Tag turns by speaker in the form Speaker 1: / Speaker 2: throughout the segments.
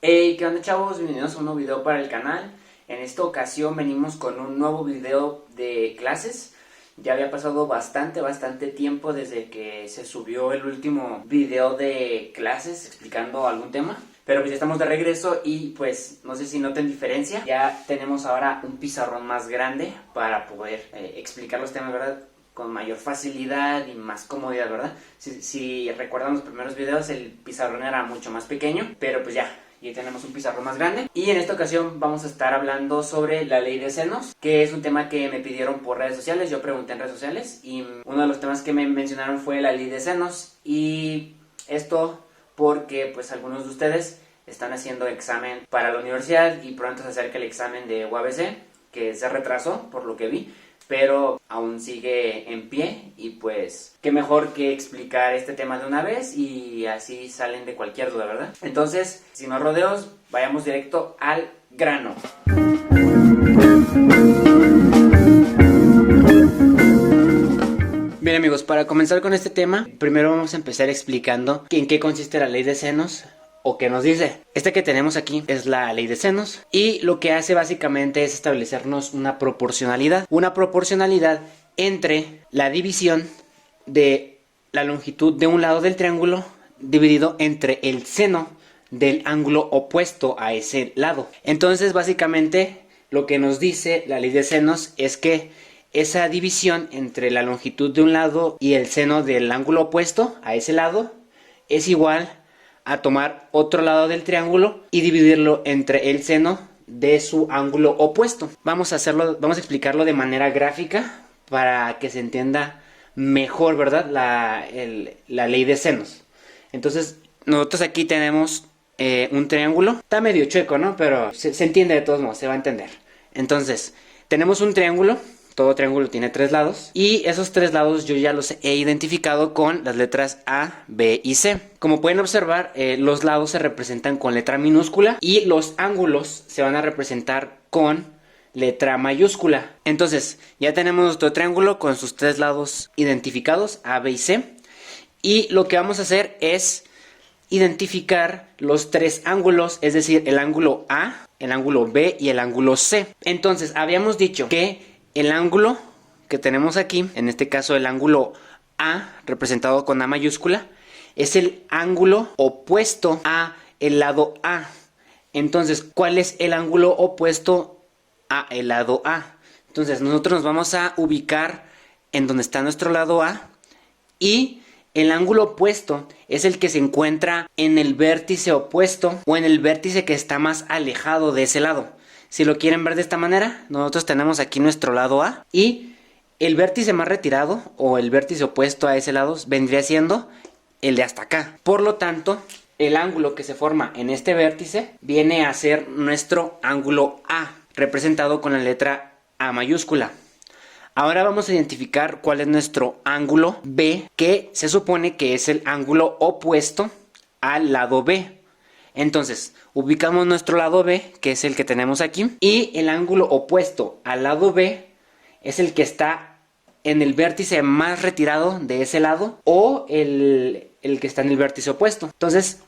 Speaker 1: Hey, ¿qué onda, chavos? Bienvenidos a un nuevo video para el canal. En esta ocasión venimos con un nuevo video de clases. Ya había pasado bastante tiempo desde que se subió el último video de clases explicando algún tema. Pero pues ya estamos de regreso y pues no sé si noten diferencia. Ya tenemos ahora un pizarrón más grande para poder explicar los temas, ¿verdad? Con mayor facilidad y más comodidad, ¿verdad? Si recuerdan los primeros videos, el pizarrón era mucho más pequeño, pero pues ya tenemos un pizarrón más grande. Y en esta ocasión vamos a estar hablando sobre la ley de senos, que es un tema que me pidieron por redes sociales. Yo pregunté en redes sociales y uno de los temas que me mencionaron fue la ley de senos. Y esto porque pues algunos de ustedes están haciendo examen para la universidad y pronto se acerca el examen de UABC, que se retrasó por lo que vi, pero aún sigue en pie y pues qué mejor que explicar este tema de una vez y así salen de cualquier duda, ¿verdad? Entonces, sin más rodeos, vayamos directo al grano. Bien, amigos, para comenzar con este tema, primero vamos a empezar explicando en qué consiste la ley de senos o qué nos dice. Esta que tenemos aquí es la ley de senos y lo que hace básicamente es establecernos una proporcionalidad entre la división de la longitud de un lado del triángulo dividido entre el seno del ángulo opuesto a ese lado. Entonces, básicamente lo que nos dice la ley de senos es que esa división entre la longitud de un lado y el seno del ángulo opuesto a ese lado es igual a tomar otro lado del triángulo y dividirlo entre el seno de su ángulo opuesto. Vamos a explicarlo de manera gráfica para que se entienda mejor, ¿verdad? La ley de senos. Entonces, nosotros aquí tenemos un triángulo. Está medio chueco, ¿no? Pero se entiende de todos modos, se va a entender. Entonces, tenemos un triángulo. Todo triángulo tiene 3 lados y esos 3 lados yo ya los he identificado con las letras A, B y C. Como pueden observar, los lados se representan con letra minúscula y los ángulos se van a representar con letra mayúscula. Entonces, ya tenemos nuestro triángulo con sus 3 lados identificados, A, B y C. Y lo que vamos a hacer es identificar los 3 ángulos, es decir, el ángulo A, el ángulo B y el ángulo C. Entonces, habíamos dicho que el ángulo que tenemos aquí, en este caso el ángulo A, representado con A mayúscula, es el ángulo opuesto a el lado A. Entonces, ¿cuál es el ángulo opuesto a el lado A? Entonces, nosotros nos vamos a ubicar en donde está nuestro lado A y el ángulo opuesto es el que se encuentra en el vértice opuesto o en el vértice que está más alejado de ese lado. Si lo quieren ver de esta manera, nosotros tenemos aquí nuestro lado A y el vértice más retirado o el vértice opuesto a ese lado vendría siendo el de hasta acá. Por lo tanto, el ángulo que se forma en este vértice viene a ser nuestro ángulo A, representado con la letra A mayúscula. Ahora vamos a identificar cuál es nuestro ángulo B, que se supone que es el ángulo opuesto al lado B. Entonces, ubicamos nuestro lado B, que es el que tenemos aquí, y el ángulo opuesto al lado B es el que está en el vértice más retirado de ese lado o el que está en el vértice opuesto. Entonces,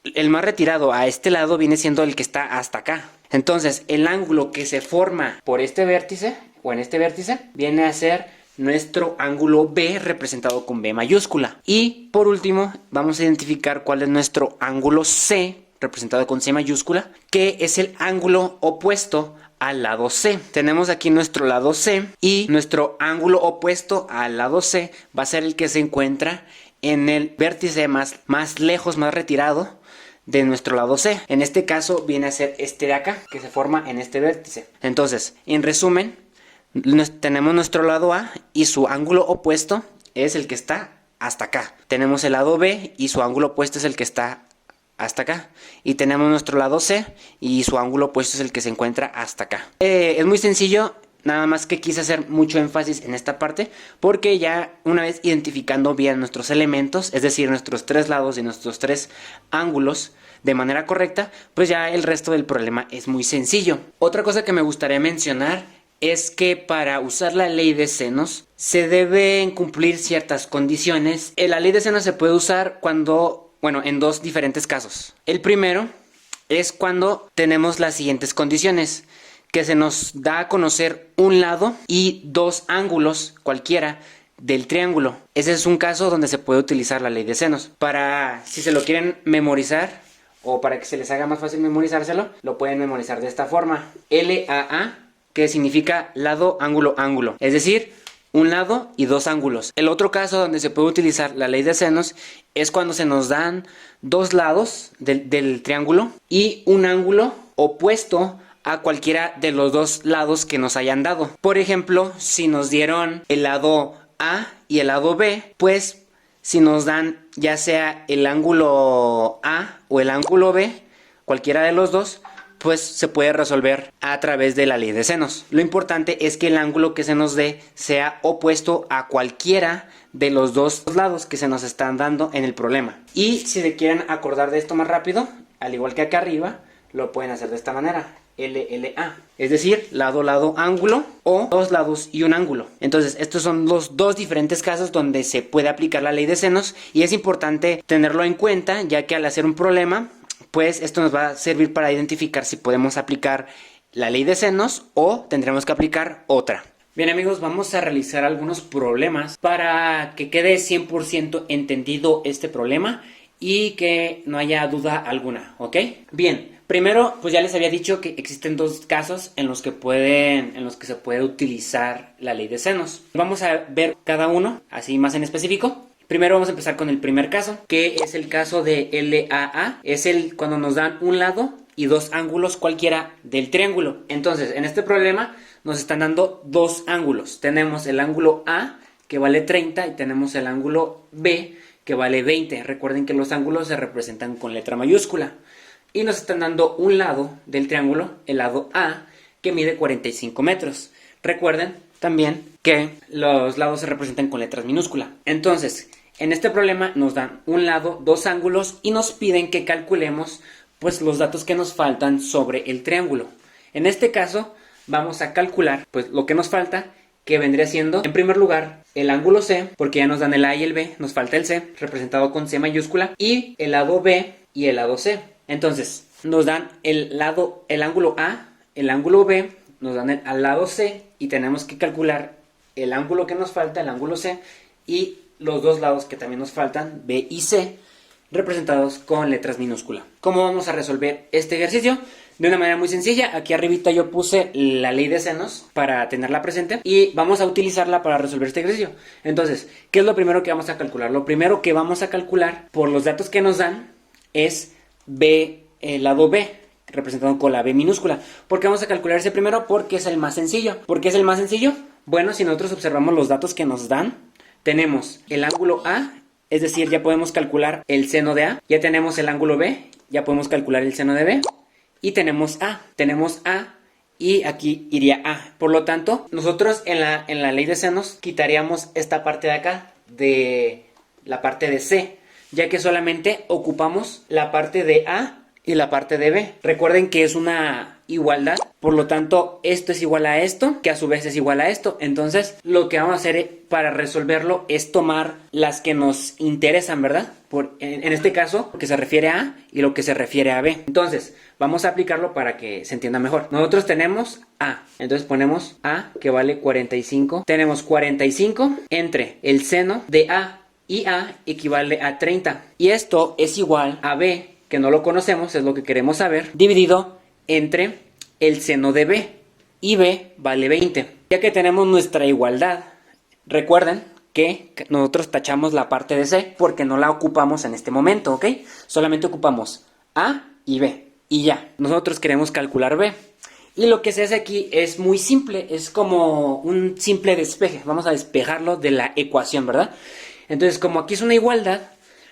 Speaker 1: el más retirado a este lado viene siendo el que está hasta acá. Entonces, el ángulo que se forma por este vértice o en este vértice viene a ser nuestro ángulo B, representado con B mayúscula. Y por último, vamos a identificar cuál es nuestro ángulo C, representado con C mayúscula, que es el ángulo opuesto al lado C. Tenemos aquí nuestro lado C y nuestro ángulo opuesto al lado C va a ser el que se encuentra en el vértice más lejos, más retirado de nuestro lado C. En este caso viene a ser este de acá, que se forma en este vértice. Entonces, en resumen, tenemos nuestro lado A y su ángulo opuesto es el que está hasta acá. Tenemos el lado B y su ángulo opuesto es el que está hasta acá. Y tenemos nuestro lado C y su ángulo opuesto es el que se encuentra hasta acá. Es muy sencillo, nada más que quise hacer mucho énfasis en esta parte porque ya una vez identificando bien nuestros elementos, es decir, nuestros 3 lados y nuestros 3 ángulos de manera correcta, pues ya el resto del problema es muy sencillo. Otra cosa que me gustaría mencionar es que para usar la ley de senos se deben cumplir ciertas condiciones. La ley de senos se puede usar en dos diferentes casos. El primero es cuando tenemos las siguientes condiciones. Que se nos da a conocer un lado y dos ángulos cualquiera del triángulo. Ese es un caso donde se puede utilizar la ley de senos. Para, si se lo quieren memorizar o para que se les haga más fácil memorizárselo, lo pueden memorizar de esta forma. LAA, que significa lado, ángulo, ángulo. Es decir, un lado y dos ángulos. El otro caso donde se puede utilizar la ley de senos es cuando se nos dan dos lados del triángulo y un ángulo opuesto a cualquiera de los dos lados que nos hayan dado. Por ejemplo, si nos dieron el lado A y el lado B, pues si nos dan ya sea el ángulo A o el ángulo B, cualquiera de los dos, pues se puede resolver a través de la ley de senos. Lo importante es que el ángulo que se nos dé sea opuesto a cualquiera de los dos lados que se nos están dando en el problema. Y si se quieren acordar de esto más rápido, al igual que acá arriba, lo pueden hacer de esta manera. LLA, es decir, lado, lado, ángulo o dos lados y un ángulo. Entonces, estos son los dos diferentes casos donde se puede aplicar la ley de senos y es importante tenerlo en cuenta, ya que al hacer un problema, pues esto nos va a servir para identificar si podemos aplicar la ley de senos o tendremos que aplicar otra. Bien amigos, vamos a realizar algunos problemas para que quede 100% entendido este problema y que no haya duda alguna, ¿ok? Bien. Primero, pues ya les había dicho que existen dos casos en los que se puede utilizar la ley de senos. Vamos a ver cada uno, así más en específico. Primero vamos a empezar con el primer caso, que es el caso de LAA. Es cuando nos dan un lado y dos ángulos cualquiera del triángulo. Entonces, en este problema nos están dando dos ángulos. Tenemos el ángulo A, que vale 30, y tenemos el ángulo B, que vale 20. Recuerden que los ángulos se representan con letra mayúscula. Y nos están dando un lado del triángulo, el lado A, que mide 45 metros. Recuerden también que los lados se representan con letras minúsculas. Entonces, en este problema nos dan un lado, dos ángulos y nos piden que calculemos pues, los datos que nos faltan sobre el triángulo. En este caso, vamos a calcular pues, lo que nos falta, que vendría siendo, en primer lugar, el ángulo C, porque ya nos dan el A y el B, nos falta el C, representado con C mayúscula, y el lado B y el lado C. Entonces, nos dan el ángulo A, el ángulo B, nos dan al lado C y tenemos que calcular el ángulo que nos falta, el ángulo C, y los dos lados que también nos faltan, B y C, representados con letras minúsculas. ¿Cómo vamos a resolver este ejercicio? De una manera muy sencilla. Aquí arribita yo puse la ley de senos para tenerla presente y vamos a utilizarla para resolver este ejercicio. Entonces, ¿qué es lo primero que vamos a calcular? Lo primero que vamos a calcular por los datos que nos dan es B, el lado B, representado con la B minúscula. ¿Por qué vamos a calcular ese primero? Porque es el más sencillo. ¿Por qué es el más sencillo? Bueno, si nosotros observamos los datos que nos dan, tenemos el ángulo A, es decir, ya podemos calcular el seno de A. Ya tenemos el ángulo B, ya podemos calcular el seno de B. Y tenemos A y aquí iría A. Por lo tanto, nosotros en la ley de senos quitaríamos esta parte de acá, de la parte de C, ya que solamente ocupamos la parte de A y la parte de B. Recuerden que es una igualdad, por lo tanto esto es igual a esto, que a su vez es igual a esto. Entonces lo que vamos a hacer para resolverlo es tomar las que nos interesan, ¿verdad? En este caso, lo que se refiere a A y lo que se refiere a B. Entonces vamos a aplicarlo para que se entienda mejor. Nosotros tenemos A, entonces ponemos A, que vale 45. Tenemos 45 entre el seno de A y A equivale a 30. Y esto es igual a B, que no lo conocemos, es lo que queremos saber, dividido entre el seno de B. Y B vale 20. Ya que tenemos nuestra igualdad, recuerden que nosotros tachamos la parte de C porque no la ocupamos en este momento, ¿ok? Solamente ocupamos A y B. Y ya, nosotros queremos calcular B. Y lo que se hace aquí es muy simple, es como un simple despeje. Vamos a despejarlo de la ecuación, ¿verdad? Entonces, como aquí es una igualdad,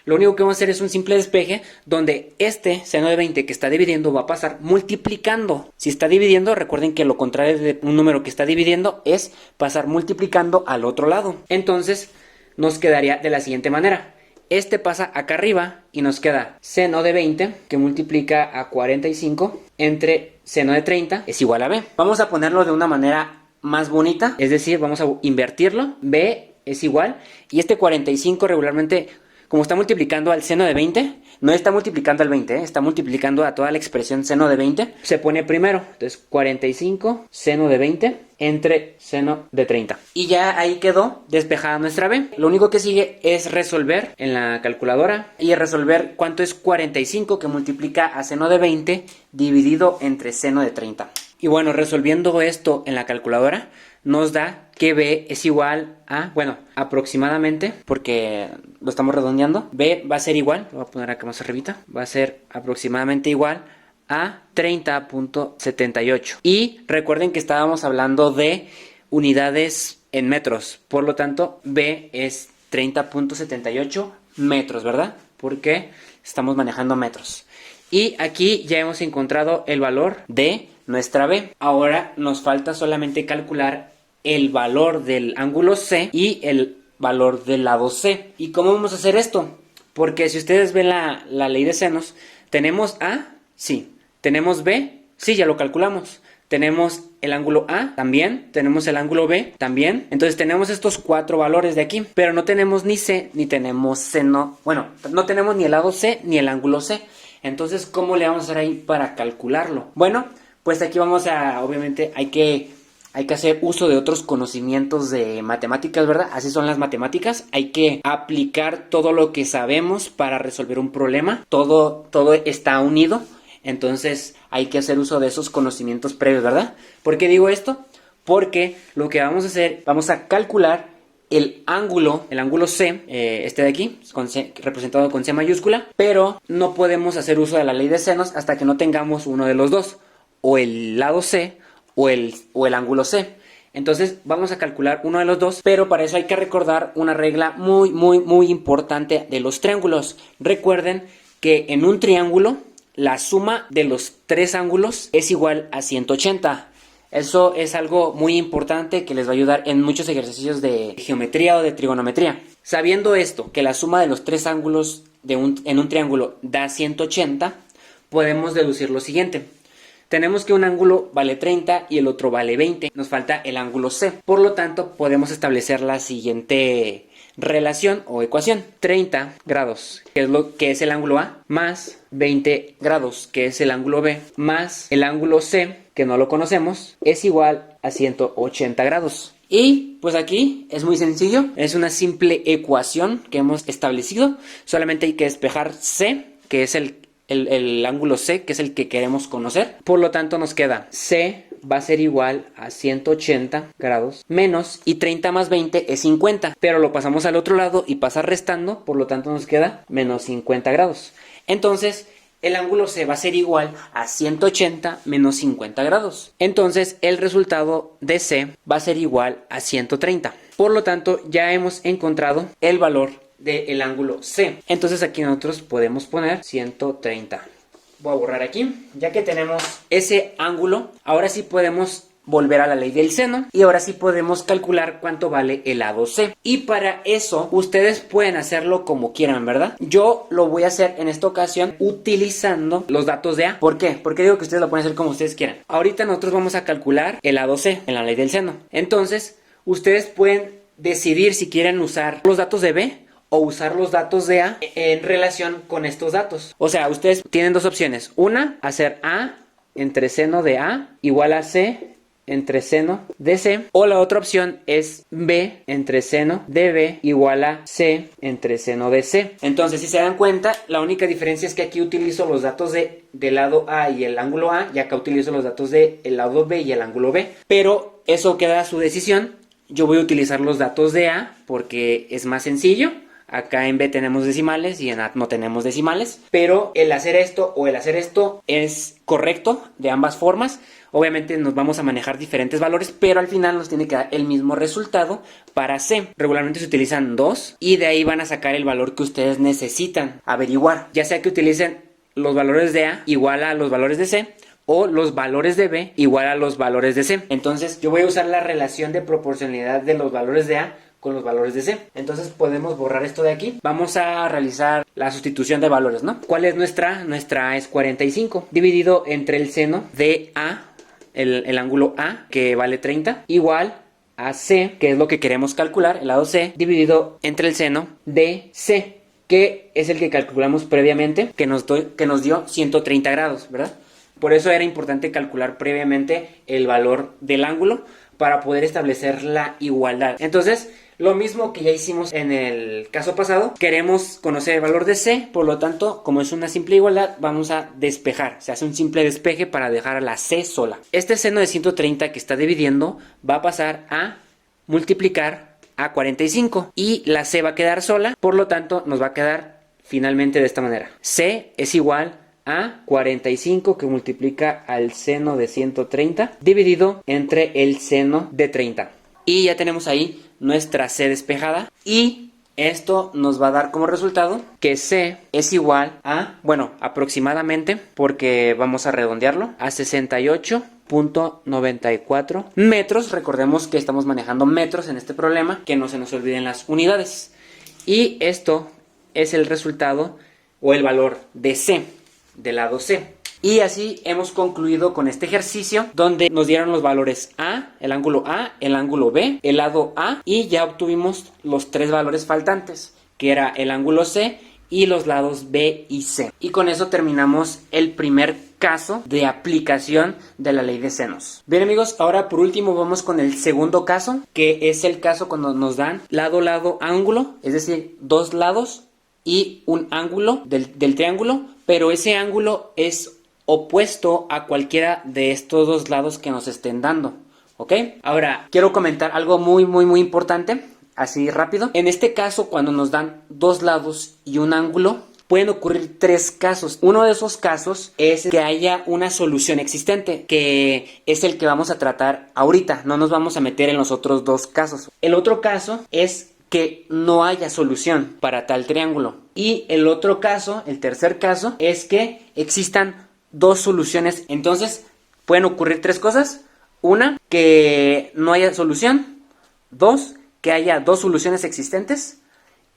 Speaker 1: lo único que vamos a hacer es un simple despeje donde este seno de 20 que está dividiendo va a pasar multiplicando. Si está dividiendo, recuerden que lo contrario de un número que está dividiendo es pasar multiplicando al otro lado. Entonces, nos quedaría de la siguiente manera. Este pasa acá arriba y nos queda seno de 20 que multiplica a 45 entre seno de 30 es igual a B. Vamos a ponerlo de una manera más bonita, es decir, vamos a invertirlo. B es igual, y este 45 regularmente, como está multiplicando al seno de 20, no está multiplicando al 20, está multiplicando a toda la expresión seno de 20. Se pone primero, entonces 45 seno de 20 entre seno de 30. Y ya ahí quedó despejada nuestra b. Lo único que sigue es resolver en la calculadora y resolver cuánto es 45 que multiplica a seno de 20 dividido entre seno de 30. Y bueno, resolviendo esto en la calculadora nos da que b es igual a, bueno, aproximadamente, porque lo estamos redondeando, b va a ser igual, lo voy a poner acá más arribita, va a ser aproximadamente igual a 30.78. Y recuerden que estábamos hablando de unidades en metros, por lo tanto b es 30.78 metros, ¿verdad? Porque estamos manejando metros. Y aquí ya hemos encontrado el valor de nuestra b. Ahora nos falta solamente calcular el valor del ángulo C y el valor del lado C. ¿Y cómo vamos a hacer esto? Porque si ustedes ven la ley de senos, tenemos A, sí. Tenemos B, sí, ya lo calculamos. Tenemos el ángulo A, también. Tenemos el ángulo B, también. Entonces tenemos estos 4 valores de aquí. Pero no tenemos ni C, ni tenemos seno. Bueno, no tenemos ni el lado C, ni el ángulo C. Entonces, ¿cómo le vamos a hacer ahí para calcularlo? Bueno, pues aquí vamos a, obviamente, hay que hacer uso de otros conocimientos de matemáticas, ¿verdad? Así son las matemáticas. Hay que aplicar todo lo que sabemos para resolver un problema. Todo está unido. Entonces hay que hacer uso de esos conocimientos previos, ¿verdad? ¿Por qué digo esto? Porque lo que vamos a hacer, vamos a calcular el ángulo C, este de aquí, representado con C mayúscula, pero no podemos hacer uso de la ley de senos hasta que no tengamos uno de los dos, o el lado C o el ángulo C. Entonces vamos a calcular uno de los dos, pero para eso hay que recordar una regla muy importante de los triángulos. Recuerden que en un triángulo la suma de los 3 ángulos es igual a 180. Eso es algo muy importante que les va a ayudar en muchos ejercicios de geometría o de trigonometría. Sabiendo esto, que la suma de los 3 ángulos en un triángulo da 180, podemos deducir lo siguiente. Tenemos que un ángulo vale 30 y el otro vale 20. Nos falta el ángulo C. Por lo tanto, podemos establecer la siguiente relación o ecuación. 30 grados, que es el ángulo A, más 20 grados, que es el ángulo B, más el ángulo C, que no lo conocemos, es igual a 180 grados. Y pues aquí es muy sencillo, es una simple ecuación que hemos establecido. Solamente hay que despejar C, que es el ángulo C, que es el que queremos conocer. Por lo tanto nos queda C va a ser igual a 180 grados menos, y 30 más 20 es 50, pero lo pasamos al otro lado y pasa restando, por lo tanto nos queda menos 50 grados. Entonces el ángulo C va a ser igual a 180 menos 50 grados. Entonces el resultado de C va a ser igual a 130. Por lo tanto ya hemos encontrado el valor del ángulo C. Entonces aquí nosotros podemos poner 130. Voy a borrar aquí. Ya que tenemos ese ángulo, ahora sí podemos volver a la ley del seno y ahora sí podemos calcular cuánto vale el lado C. Y para eso ustedes pueden hacerlo como quieran, ¿verdad? Yo lo voy a hacer en esta ocasión utilizando los datos de A. ¿Por qué? Porque digo que ustedes lo pueden hacer como ustedes quieran. Ahorita nosotros vamos a calcular el lado C en la ley del seno. Entonces ustedes pueden decidir si quieren usar los datos de B o usar los datos de A en relación con estos datos. O sea, ustedes tienen dos opciones. Una, hacer A entre seno de A igual a C entre seno de C. O la otra opción es B entre seno de B igual a C entre seno de C. Entonces, si se dan cuenta, la única diferencia es que aquí utilizo los datos del lado A y el ángulo A, y acá utilizo los datos del lado B y el ángulo B. Pero eso queda a su decisión. Yo voy a utilizar los datos de A porque es más sencillo. Acá en B tenemos decimales y en A no tenemos decimales, pero el hacer esto o el hacer esto es correcto de ambas formas. Obviamente nos vamos a manejar diferentes valores, pero al final nos tiene que dar el mismo resultado para C. Regularmente se utilizan 2 y de ahí van a sacar el valor que ustedes necesitan averiguar. Ya sea que utilicen los valores de A igual a los valores de C, o los valores de B igual a los valores de C. Entonces yo voy a usar la relación de proporcionalidad de los valores de A con los valores de C. Entonces podemos borrar esto de aquí. Vamos a realizar la sustitución de valores, ¿no? ¿Cuál es nuestra? Nuestra es 45 dividido entre el seno de A, el ángulo A, que vale 30, igual a C, que es lo que queremos calcular, el lado C, dividido entre el seno de C, que es el que calculamos previamente, que nos dio 130 grados, ¿verdad? Por eso era importante calcular previamente el valor del ángulo para poder establecer la igualdad. Entonces, lo mismo que ya hicimos en el caso pasado, queremos conocer el valor de C, por lo tanto, como es una simple igualdad, vamos a despejar. Se hace un simple despeje para dejar a la C sola. Este seno de 130 que está dividiendo va a pasar a multiplicar a 45 y la C va a quedar sola, por lo tanto, nos va a quedar finalmente de esta manera. C es igual a 45 que multiplica al seno de 130 dividido entre el seno de 30. Y ya tenemos ahí nuestra C despejada y esto nos va a dar como resultado que C es igual a, bueno, aproximadamente, porque vamos a redondearlo, a 68.94 metros. Recordemos que estamos manejando metros en este problema, que no se nos olviden las unidades. Y esto es el resultado o el valor de C, del lado C. Y así hemos concluido con este ejercicio donde nos dieron los valores A, el ángulo A, el ángulo B, el lado A y ya obtuvimos los tres valores faltantes, que era el ángulo C y los lados B y C. Y con eso terminamos el primer caso de aplicación de la ley de senos. Bien amigos, ahora por último vamos con el segundo caso, que es el caso cuando nos dan lado, lado, ángulo, es decir, dos lados y un ángulo del triángulo, pero ese ángulo es opuesto a cualquiera de estos dos lados que nos estén dando, ¿ok? Ahora, quiero comentar algo muy importante, así rápido. En este caso, cuando nos dan dos lados y un ángulo, pueden ocurrir tres casos. Uno de esos casos es que haya una solución existente, que es el que vamos a tratar ahorita. No nos vamos a meter en los otros dos casos. El otro caso es que no haya solución para tal triángulo. Y el otro caso, el tercer caso, es que existan dos soluciones. Entonces pueden ocurrir tres cosas. Una, que no haya solución. Dos, que haya dos soluciones existentes.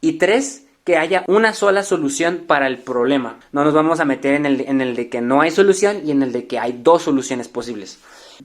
Speaker 1: Y tres, que haya una sola solución para el problema. No nos vamos a meter en el de que no hay solución y en el de que hay dos soluciones posibles.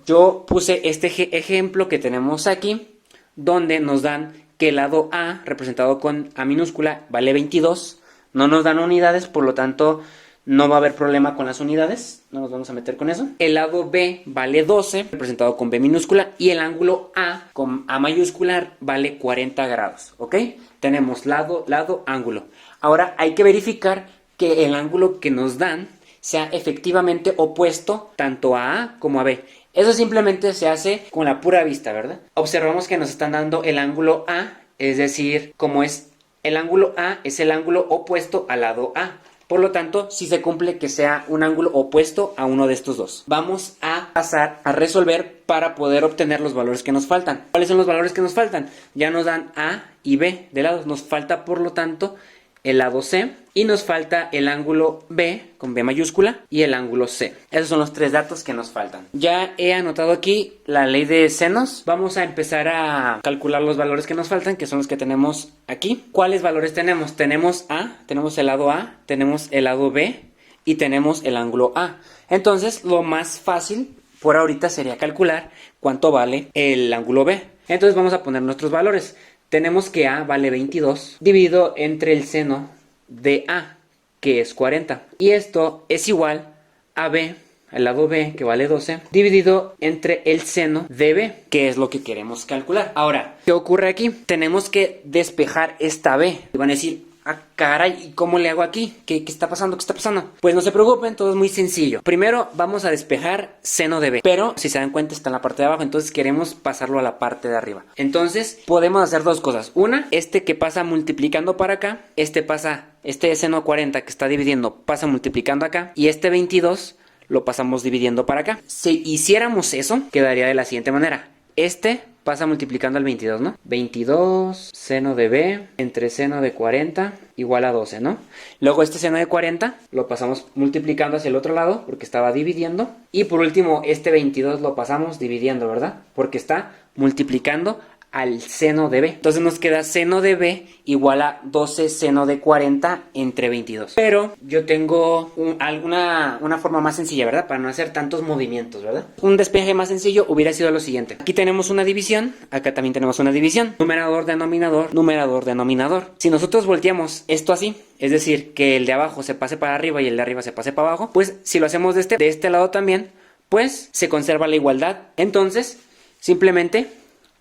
Speaker 1: Yo puse este ejemplo que tenemos aquí, donde nos dan que el lado A, representado con A minúscula, vale 22. No nos dan unidades, por lo tanto no va a haber problema con las unidades, no nos vamos a meter con eso. El lado B vale 12, representado con B minúscula, y el ángulo A con A mayúscula vale 40 grados, ¿ok? Tenemos lado, lado, ángulo. Ahora hay que verificar que el ángulo que nos dan sea efectivamente opuesto tanto a A como a B. Eso simplemente se hace con la pura vista, ¿verdad? Observamos que nos están dando el ángulo A, es decir, como es el ángulo A, es el ángulo opuesto al lado A. Por lo tanto, sí se cumple que sea un ángulo opuesto a uno de estos dos. Vamos a pasar a resolver para poder obtener los valores que nos faltan. ¿Cuáles son los valores que nos faltan? Ya nos dan A y B de lados. Nos falta, por lo tanto, el lado C y nos falta el ángulo B con B mayúscula y el ángulo C. Esos son los tres datos que nos faltan. Ya he anotado aquí la ley de senos. Vamos a empezar a calcular los valores que nos faltan, que son los que tenemos aquí. ¿Cuáles valores tenemos? Tenemos A, tenemos el lado A, tenemos el lado B y tenemos el ángulo A. Entonces, lo más fácil por ahorita sería calcular cuánto vale el ángulo B. Entonces vamos a poner nuestros valores. Tenemos que A vale 22 dividido entre el seno de A, que es 40. Y esto es igual a B, al lado B, que vale 12, dividido entre el seno de B, que es lo que queremos calcular. Ahora, ¿qué ocurre aquí? Tenemos que despejar esta B. Y van a decir, ah, caray, ¿y cómo le hago aquí? ¿Qué está pasando? ¿Qué está pasando? Pues no se preocupen, todo es muy sencillo. Primero vamos a despejar seno de B, pero si se dan cuenta está en la parte de abajo, entonces queremos pasarlo a la parte de arriba. Entonces podemos hacer dos cosas. Una, este que pasa multiplicando para acá, este seno 40 que está dividiendo pasa multiplicando acá, y este 22 lo pasamos dividiendo para acá. Si hiciéramos eso, quedaría de la siguiente manera. Este pasa multiplicando al 22, ¿no? 22 seno de B entre seno de 40 igual a 12, ¿no? Luego este seno de 40 lo pasamos multiplicando hacia el otro lado porque estaba dividiendo. Y por último este 22 lo pasamos dividiendo, ¿verdad? Porque está multiplicando al seno de b. Entonces nos queda seno de b igual a 12 seno de 40 entre 22. Pero yo tengo una forma más sencilla, ¿verdad? Para no hacer tantos movimientos, ¿verdad? Un despeje más sencillo hubiera sido lo siguiente. Aquí tenemos una división, acá también tenemos una división. Numerador, denominador, numerador, denominador. Si nosotros volteamos esto así, es decir, que el de abajo se pase para arriba y el de arriba se pase para abajo, pues si lo hacemos de este lado también, pues se conserva la igualdad. Entonces, simplemente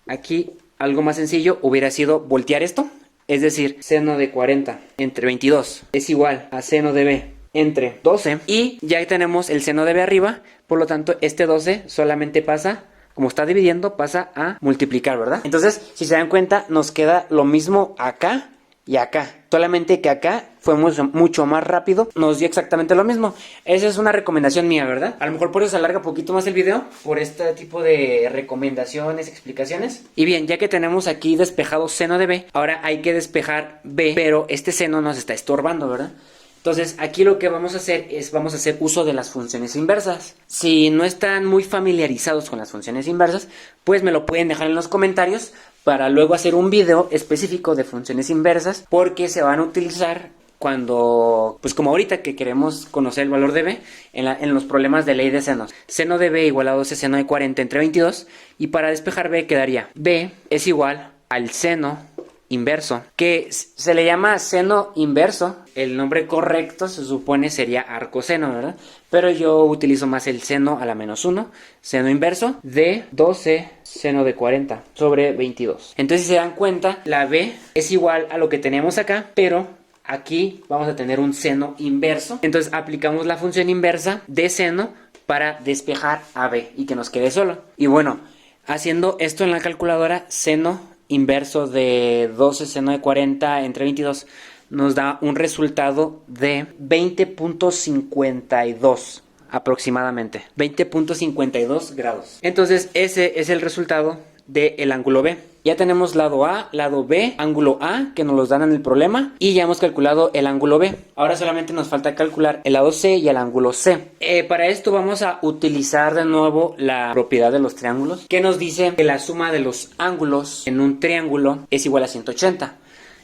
Speaker 1: aquí algo más sencillo hubiera sido voltear esto, es decir, seno de 40 entre 22 es igual a seno de b entre 12, y ya tenemos el seno de b arriba, por lo tanto este 12 solamente pasa, como está dividiendo, pasa a multiplicar, ¿verdad? Entonces, si se dan cuenta, nos queda lo mismo acá y acá, solamente que acá fue mucho más rápido, nos dio exactamente lo mismo. Esa es una recomendación mía, ¿verdad? A lo mejor por eso se alarga un poquito más el video, por este tipo de recomendaciones, explicaciones. Y bien, ya que tenemos aquí despejado seno de b, ahora hay que despejar b, pero este seno nos está estorbando, ¿verdad? Entonces, aquí lo que vamos a hacer es, vamos a hacer uso de las funciones inversas. Si no están muy familiarizados con las funciones inversas, pues me lo pueden dejar en los comentarios para luego hacer un video específico de funciones inversas, porque se van a utilizar cuando, pues como ahorita que queremos conocer el valor de b en los problemas de ley de senos. Seno de b igual a 12 seno de 40 entre 22, y para despejar b quedaría b es igual al seno inverso, que se le llama seno inverso. El nombre correcto se supone sería arcoseno, ¿verdad? Pero yo utilizo más el seno a la menos 1, seno inverso de 12 seno de 40 sobre 22. Entonces, si se dan cuenta, la b es igual a lo que tenemos acá, pero aquí vamos a tener un seno inverso. Entonces aplicamos la función inversa de seno para despejar a b y que nos quede solo. Y bueno, haciendo esto en la calculadora, seno inverso de 12 seno de 40 entre 22 nos da un resultado de 20.52 aproximadamente, 20.52 grados. Entonces ese es el resultado del ángulo B. Ya tenemos lado A, lado B, ángulo A, que nos los dan en el problema, y ya hemos calculado el ángulo B. Ahora solamente nos falta calcular el lado C y el ángulo C. Para esto vamos a utilizar de nuevo la propiedad de los triángulos, que nos dice que la suma de los ángulos en un triángulo es igual a 180.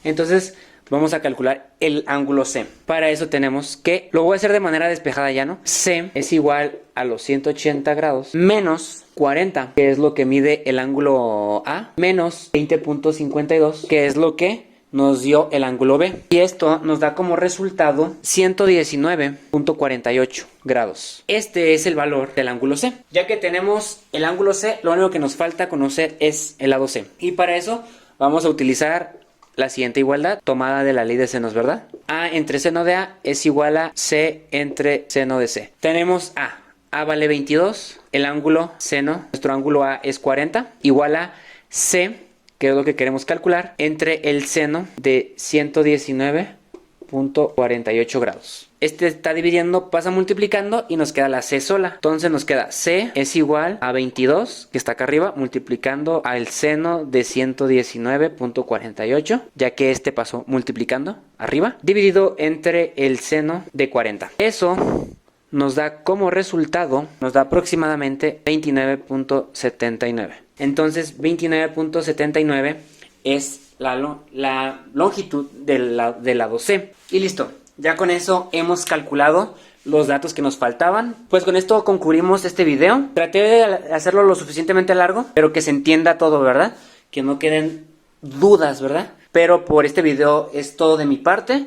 Speaker 1: Entonces vamos a calcular el ángulo C. Para eso tenemos que, lo voy a hacer de manera despejada ya, ¿no? C es igual a los 180 grados menos 40, que es lo que mide el ángulo A, menos 20.52, que es lo que nos dio el ángulo B. Y esto nos da como resultado 119.48 grados. Este es el valor del ángulo C. Ya que tenemos el ángulo C, lo único que nos falta conocer es el lado C. Y para eso vamos a utilizar la siguiente igualdad tomada de la ley de senos, ¿verdad? A entre seno de A es igual a C entre seno de C. Tenemos A vale 22, el ángulo seno, nuestro ángulo A es 40, igual a C, que es lo que queremos calcular, entre el seno de 119.48 grados. Este está dividiendo, pasa multiplicando y nos queda la C sola. Entonces nos queda C es igual a 22, que está acá arriba, multiplicando al seno de 119.48, ya que este pasó multiplicando arriba, dividido entre el seno de 40. Eso nos da como resultado, nos da aproximadamente 29.79. Entonces 29.79 es la longitud del lado C. Y listo. Ya con eso hemos calculado los datos que nos faltaban. Pues con esto concluimos este video. Traté de hacerlo lo suficientemente largo, pero que se entienda todo, ¿verdad? Que no queden dudas, ¿verdad? Pero por este video es todo de mi parte.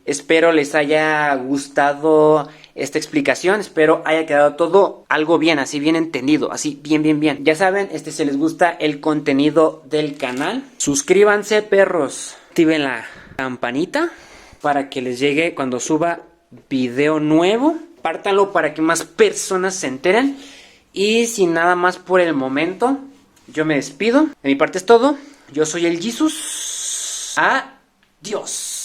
Speaker 1: Espero les haya gustado esta explicación. Espero haya quedado todo algo bien, así bien entendido, así bien. Ya saben, si les gusta el contenido del canal, suscríbanse, perros. Activen la campanita para que les llegue cuando suba video nuevo. Pártanlo para que más personas se enteren. Y sin nada más por el momento, yo me despido. De mi parte es todo. Yo soy el Jesus. Adiós.